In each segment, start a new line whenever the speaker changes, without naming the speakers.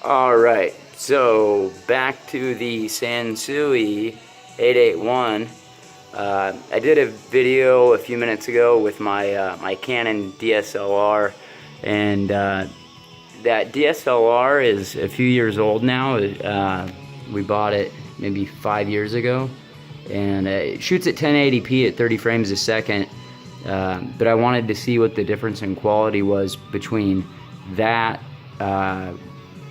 Alright, so back to the Sanusi 881. I did a video a few minutes ago with my my Canon DSLR, and that DSLR is a few years old now. We bought it maybe 5 years ago, and it shoots at 1080p at 30 frames a second, but I wanted to see what the difference in quality was between that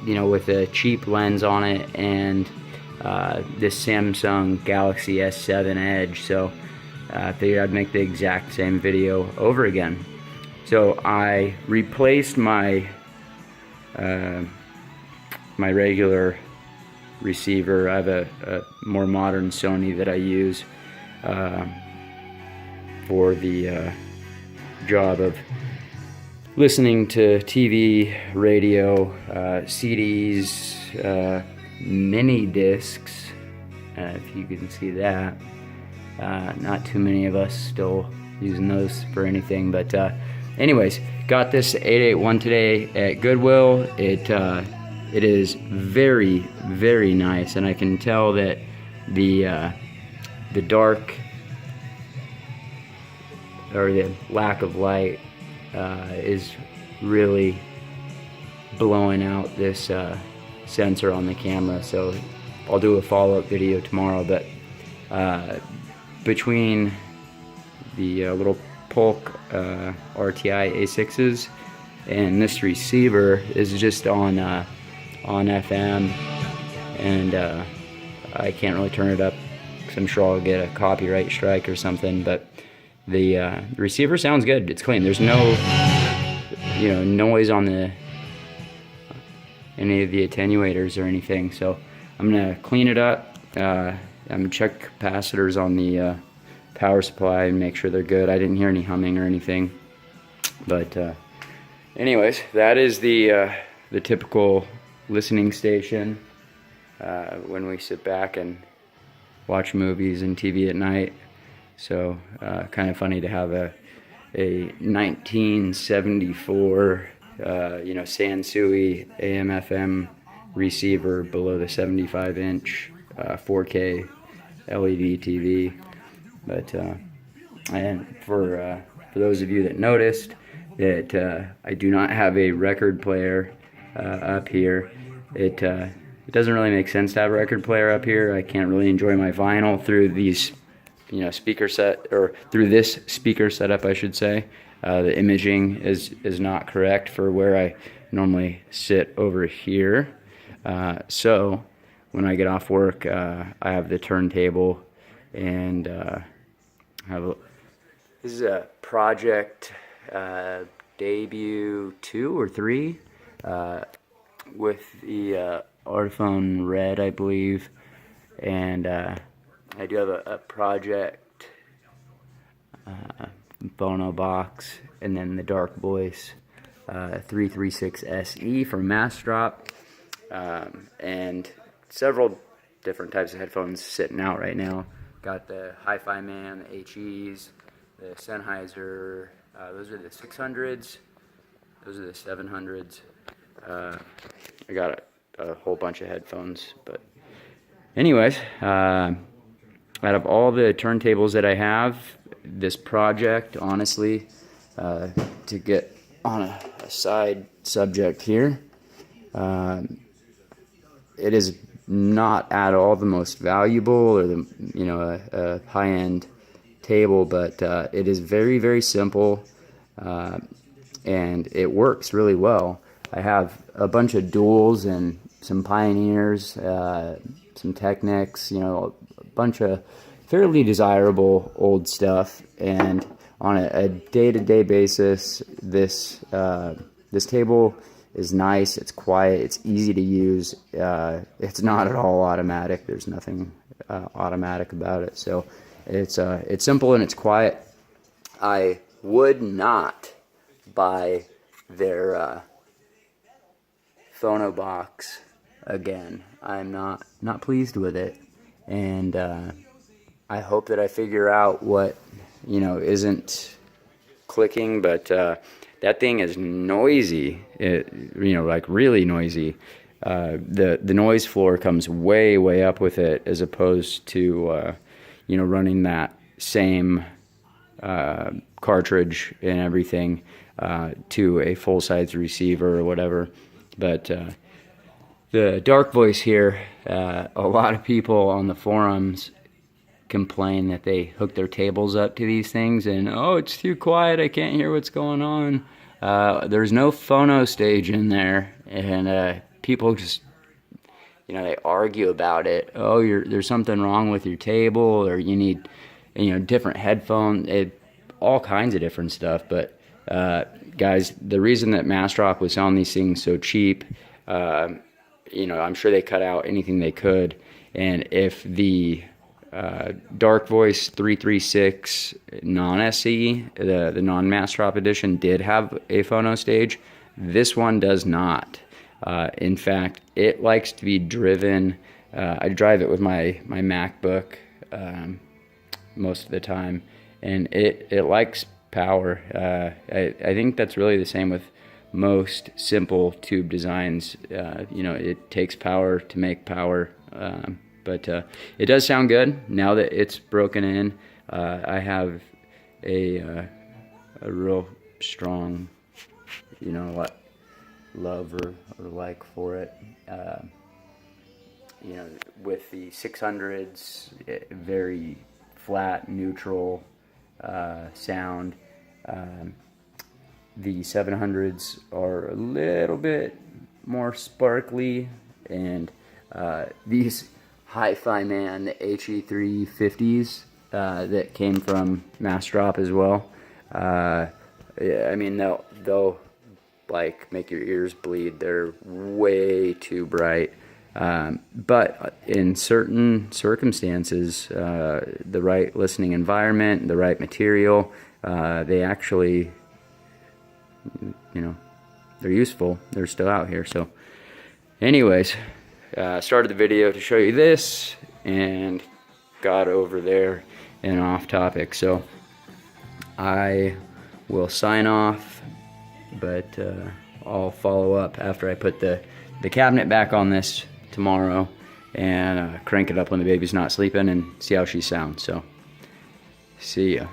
you know, with a cheap lens on it, and this Samsung Galaxy S7 Edge. So I figured I'd make the exact same video over again. So I replaced my my regular receiver. I have a more modern Sony that I use for the job of listening to TV, radio, CDs, mini discs, if you can see that. Not too many of us still using those for anything, but anyways, got this 881 today at Goodwill. It is very, very nice, and I can tell that the dark, or the lack of light, is really blowing out this sensor on the camera. So I'll do a follow-up video tomorrow, but between the little Polk RTI A6s and this receiver is just on FM, and I can't really turn it up because I'm sure I'll get a copyright strike or something, but the receiver sounds good. It's clean. There's no, you know, noise on any of the attenuators or anything. So I'm gonna clean it up. I'm gonna check capacitors on the power supply and make sure they're good. I didn't hear any humming or anything. But anyways, that is the typical listening station when we sit back and watch movies and TV at night. So kind of funny to have a 1974 you know, Sanusi AM/FM receiver below the 75-inch 4K LED TV. But and for those of you that noticed that I do not have a record player up here, it doesn't really make sense to have a record player up here. I can't really enjoy my vinyl through these, you know, speaker set, or through this speaker setup, I should say. The imaging is not correct for where I normally sit over here. So when I get off work, I have the turntable, and this is a Project Debut 2 or 3 with the Artiphone Red, I believe, and I do have a Project phono box, and then the Darkvoice 336 SE for mass drop, and several different types of headphones sitting out right now. Got the HIFIMAN, the HEs, the Senhieser, those are the 600s, those are the 700s. I got a whole bunch of headphones, but anyways, out of all the turntables that I have, this Project, honestly, to get on a side subject here, it is not at all the most valuable or the, you know, a high-end table, but it is very, very simple, and it works really well. I have a bunch of duals and some Pioneers, some Technics, you know, a bunch of fairly desirable old stuff, and on a day-to-day basis, this table is nice. It's quiet. It's easy to use. It's not at all automatic. There's nothing automatic about it. So it's simple and it's quiet. I would not buy their phono box again. I'm not pleased with it, and I hope that I figure out what, you know, isn't clicking, but that thing is noisy, you know, like really noisy. the noise floor comes way up with it, as opposed to running that same cartridge and everything to a full-size receiver or whatever. But the Darkvoice here, a lot of people on the forums complain that they hook their tables up to these things and, oh, it's too quiet, I can't hear what's going on. There's no phono stage in there, and people just, they argue about it. Oh, there's something wrong with your table, or you need, different headphones, all kinds of different stuff. But guys, the reason that Massrock was selling these things so cheap, I'm sure they cut out anything they could. And if the Darkvoice 336 non-SE, the non-Massrock edition, did have a phono stage, this one does not. In fact, it likes to be driven. I drive it with my MacBook most of the time, and it likes power. I think that's really the same with most simple tube designs. It takes power to make power. But it does sound good now that it's broken in. I have a real strong, love or like for it. With the 600s, very flat, neutral sound. The 700s are a little bit more sparkly, and these HIFIMAN, the HE350s that came from Massrock as well. They'll like make your ears bleed. They're way too bright. But in certain circumstances, the right listening environment, the right material, they actually, they're useful. They're still out here. So anyways, started the video to show you this and got over there and off topic. So I will sign off, but I'll follow up after I put the cabinet back on this tomorrow and crank it up when the baby's not sleeping and see how she sounds. So see ya.